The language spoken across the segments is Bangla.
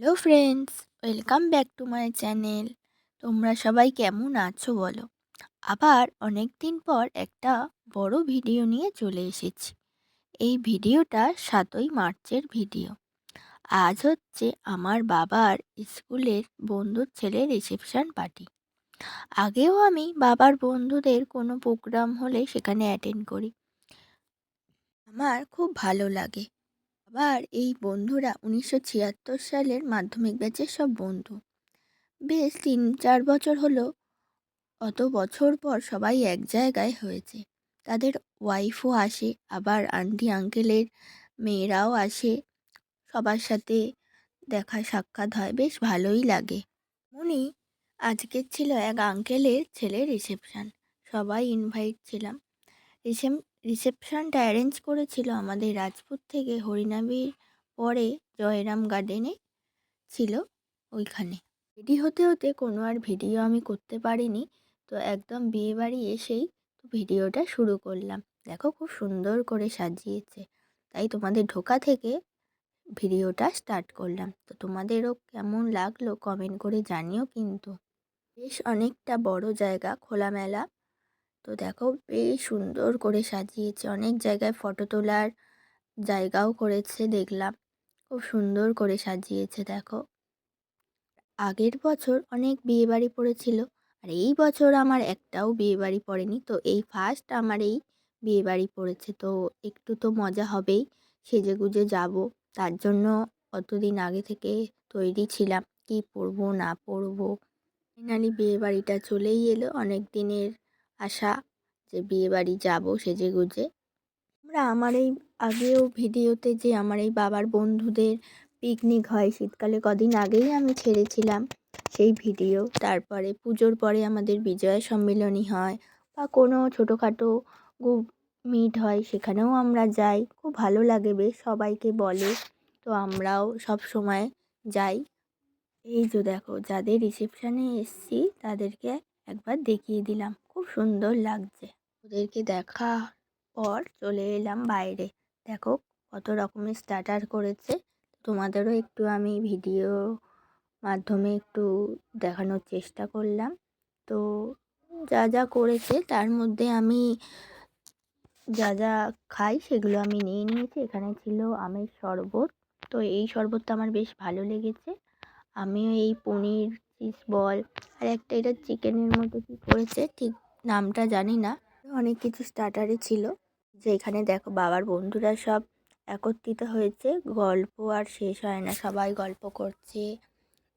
Hello friends, welcome back to my channel. তোমরা সবাই কেমন আছো বলো? আবার অনেক দিন পর একটা বড় ভিডিও নিয়ে চলে এসেছি। এই ভিডিওটা 7ই মার্চের ভিডিও। আজ হচ্ছে আমার বাবার স্কুলের বন্ধুর ছেলের রিসেপশন পার্টি। আগেও আমি বাবার বন্ধুদের কোনো প্রোগ্রাম হলে সেখানে অ্যাটেন্ড করি। আমার খুব ভালো লাগে। আবার এই বন্ধুরা 1976 সালের মাধ্যমিক ব্যাচের সব বন্ধু। বেশ 3-4 বছর হলো, অত বছর পর সবাই এক জায়গায় হয়েছে। তাদের ওয়াইফও আসে, আবার আন্টি আঙ্কেলের মেয়েরাও আসে। সবার সাথে দেখা সাক্ষাৎ হয়, বেশ ভালোই লাগে। উনি আজকের ছিল এক আঙ্কেলের ছেলের রিসেপশান। সবাই ইনভাইট ছিলাম। রিসেপশানটা অ্যারেঞ্জ করেছিল আমাদের রাজপুত থেকে হরিনাবির পরে জয়রাম গার্ডেনে ছিল, ওইখানে। রেডি হতে হতে কোনো আর ভিডিও আমি করতে পারিনি, তো একদম বিয়েবাড়ি এসেই তো ভিডিওটা শুরু করলাম। দেখো খুব সুন্দর করে সাজিয়েছে, তাই তোমাদের ঢোকা থেকে ভিডিওটা স্টার্ট করলাম। তো তোমাদেরও কেমন লাগলো কমেন্ট করে জানিও কিন্তু। বেশ অনেকটা বড় জায়গা, খোলামেলা। তো দেখো বেশ সুন্দর করে সাজিয়েছে, অনেক জায়গায় ফটো তোলার জায়গাও করেছে দেখলাম। খুব সুন্দর করে সাজিয়েছে দেখো। আগের বছর অনেক বিয়েবাড়ি পড়েছিল, আর এই বছর আমার একটাও বিয়েবাড়ি পড়েনি। তো এই ফার্স্ট আমার এই বিয়েবাড়ি পড়েছে, তো একটু তো মজা হবেই। সেজেগুজে যাব, তার জন্য অতদিন আগে থেকে তৈরি ছিলাম কি পরবো না পরবো। ফাইনালি বিয়েবাড়িটা চলেই এলো, অনেক দিনের আশা যে বিয়েবাড়ি যাব সেজেগুজে। আমার এই আগেও ভিডিওতে যে আমার এই বাবার বন্ধুদের পিকনিক হয় শীতকালে, কদিন আগেই আমি ছেড়েছিলাম সেই ভিডিও। তারপরে পুজোর পরে আমাদের বিজয়া সম্মিলনী হয়, বা কোনো ছোটোখাটো গ্রুপ মিট হয়, সেখানেও আমরা যাই। খুব ভালো লাগে, বেশ সবাইকে বলে, তো আমরাও সব সময় যাই। এই যে দেখো যাদের রিসেপশানে এসছি তাদেরকে একবার দেখিয়ে দিলাম, খুব সুন্দর লাগছে। ওদেরকে দেখা পর চলে এলাম বাইরে। দেখো কত রকমের স্টার্টার করেছে, তোমাদেরও একটু আমি ভিডিও মাধ্যমে একটু দেখানোর চেষ্টা করলাম। তো যা যা করেছে তার মধ্যে আমি যা যা খাই সেগুলো আমি নিয়ে নিয়েছি। এখানে ছিল আমের শরবত, তো এই শরবতটা আমার বেশ ভালো লেগেছে। আমিও এই পনির চিজ বল, আর একটা এটা চিকেনের মতো কী করেছে ঠিক নামটা জানি না, অনেক কিছু স্টার্টারে ছিল। যে এখানে দেখো বাবার বন্ধুরা সব একত্রিত হয়েছে, গল্প আর শেষ হয় না, সবাই গল্প করছে।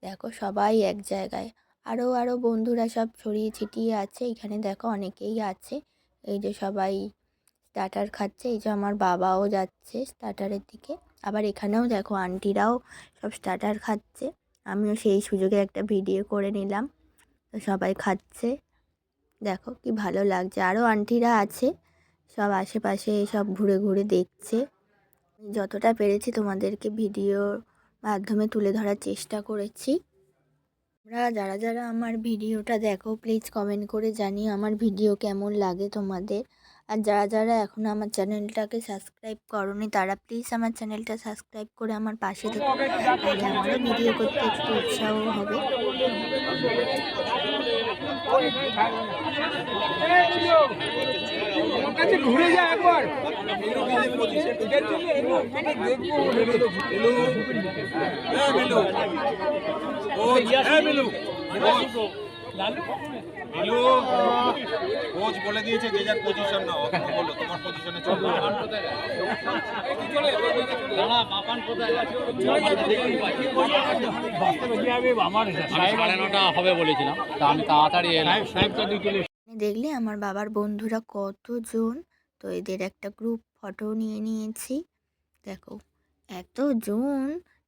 দেখো সবাই এক জায়গায়, আরও বন্ধুরা সব ছড়িয়ে ছিটিয়ে আছে। এখানে দেখো অনেকেই আছে, এই যে সবাই স্টার্টার খাচ্ছে। এই যে আমার বাবাও যাচ্ছে স্টার্টারের দিকে, আবার এখানেও দেখো আন্টিরাও সব স্টার্টার খাচ্ছে। আমিও সেই সুযোগে একটা ভিডিও করে নিলাম। তো সবাই খাচ্ছে, দেখো কি ভালো লাগছে। আরও আন্টিরা আছে, সব আশেপাশে সব ঘুরে ঘুরে দেখছে। যতটা পেরেছি তোমাদেরকে ভিডিওর মাধ্যমে তুলে ধরার চেষ্টা করেছি। তোমরা যারা যারা আমার ভিডিওটা দেখো প্লিজ কমেন্ট করে জানিও আমার ভিডিও কেমন লাগে তোমাদের। আর যারা যারা এখনও আমার চ্যানেলটাকে সাবস্ক্রাইব করোনি তারা প্লিজ আমার চ্যানেলটা সাবস্ক্রাইব করে আমার পাশে থেকো, তাহলে আমারও ভিডিও করতে একটু উৎসাহ হবে। ঘুরে যায় একবার কোচ বলে দিয়েছে যে যার পজিশন নাও, বলো তোমার পজিশনে চলো। আমি 9:30 হবে বলেছিলাম, তা আমি তাড়াতাড়ি এলাম। দেখলে আমার বাবার বন্ধুরা কতজন, তো এদের একটা গ্রুপ ফটো নিয়ে নিয়েছি। দেখো এতজন,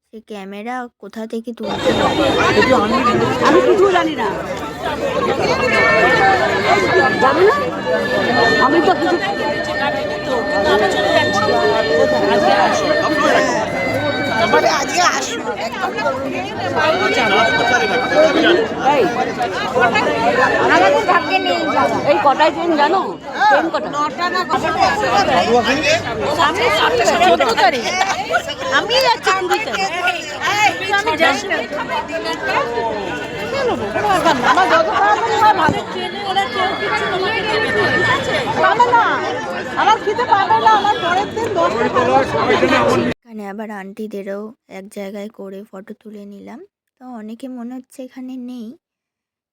সে ক্যামেরা কোথা থেকে তুলছে আমি কিছু জানি না, আমি তো কিছু আমাদের ভাগ্যে নেই যাওয়া। এই কটায় ট্রেন জানো? ট্রেন কটা? 9টা না কটা? আমি যাচ্ছি 20 তারিখ। আমি যাচ্ছি না। আমার যত তাড়াতাড়ি হয় ভালো। পাবে না। আমার খেতে পাবে না। আমার পরের দিন 10টা। এখানে আবার আন্টিদেরও এক জায়গায় করে ফটো তুলে নিলাম। তো অনেকে মনে হচ্ছে এখানে নেই,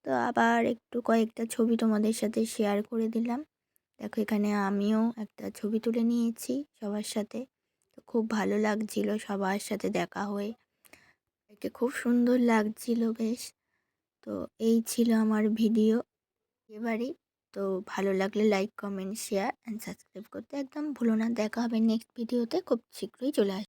তো আবার একটু কয়েকটা ছবি তোমাদের সাথে শেয়ার করে দিলাম। দেখো এখানে আমিও একটা ছবি তুলে নিয়েছি সবার সাথে। তো খুব ভালো লাগছিল সবার সাথে দেখা হয়ে, এটা খুব সুন্দর লাগছিল বেশ। তো এই ছিল আমার ভিডিও এবারে। তো ভালো লাগলে like, comment, share and subscribe করতে একদম ভুলো না। দেখা হবে নেক্সট ভিডিওতে, খুব শীঘ্রই চলে আসবে।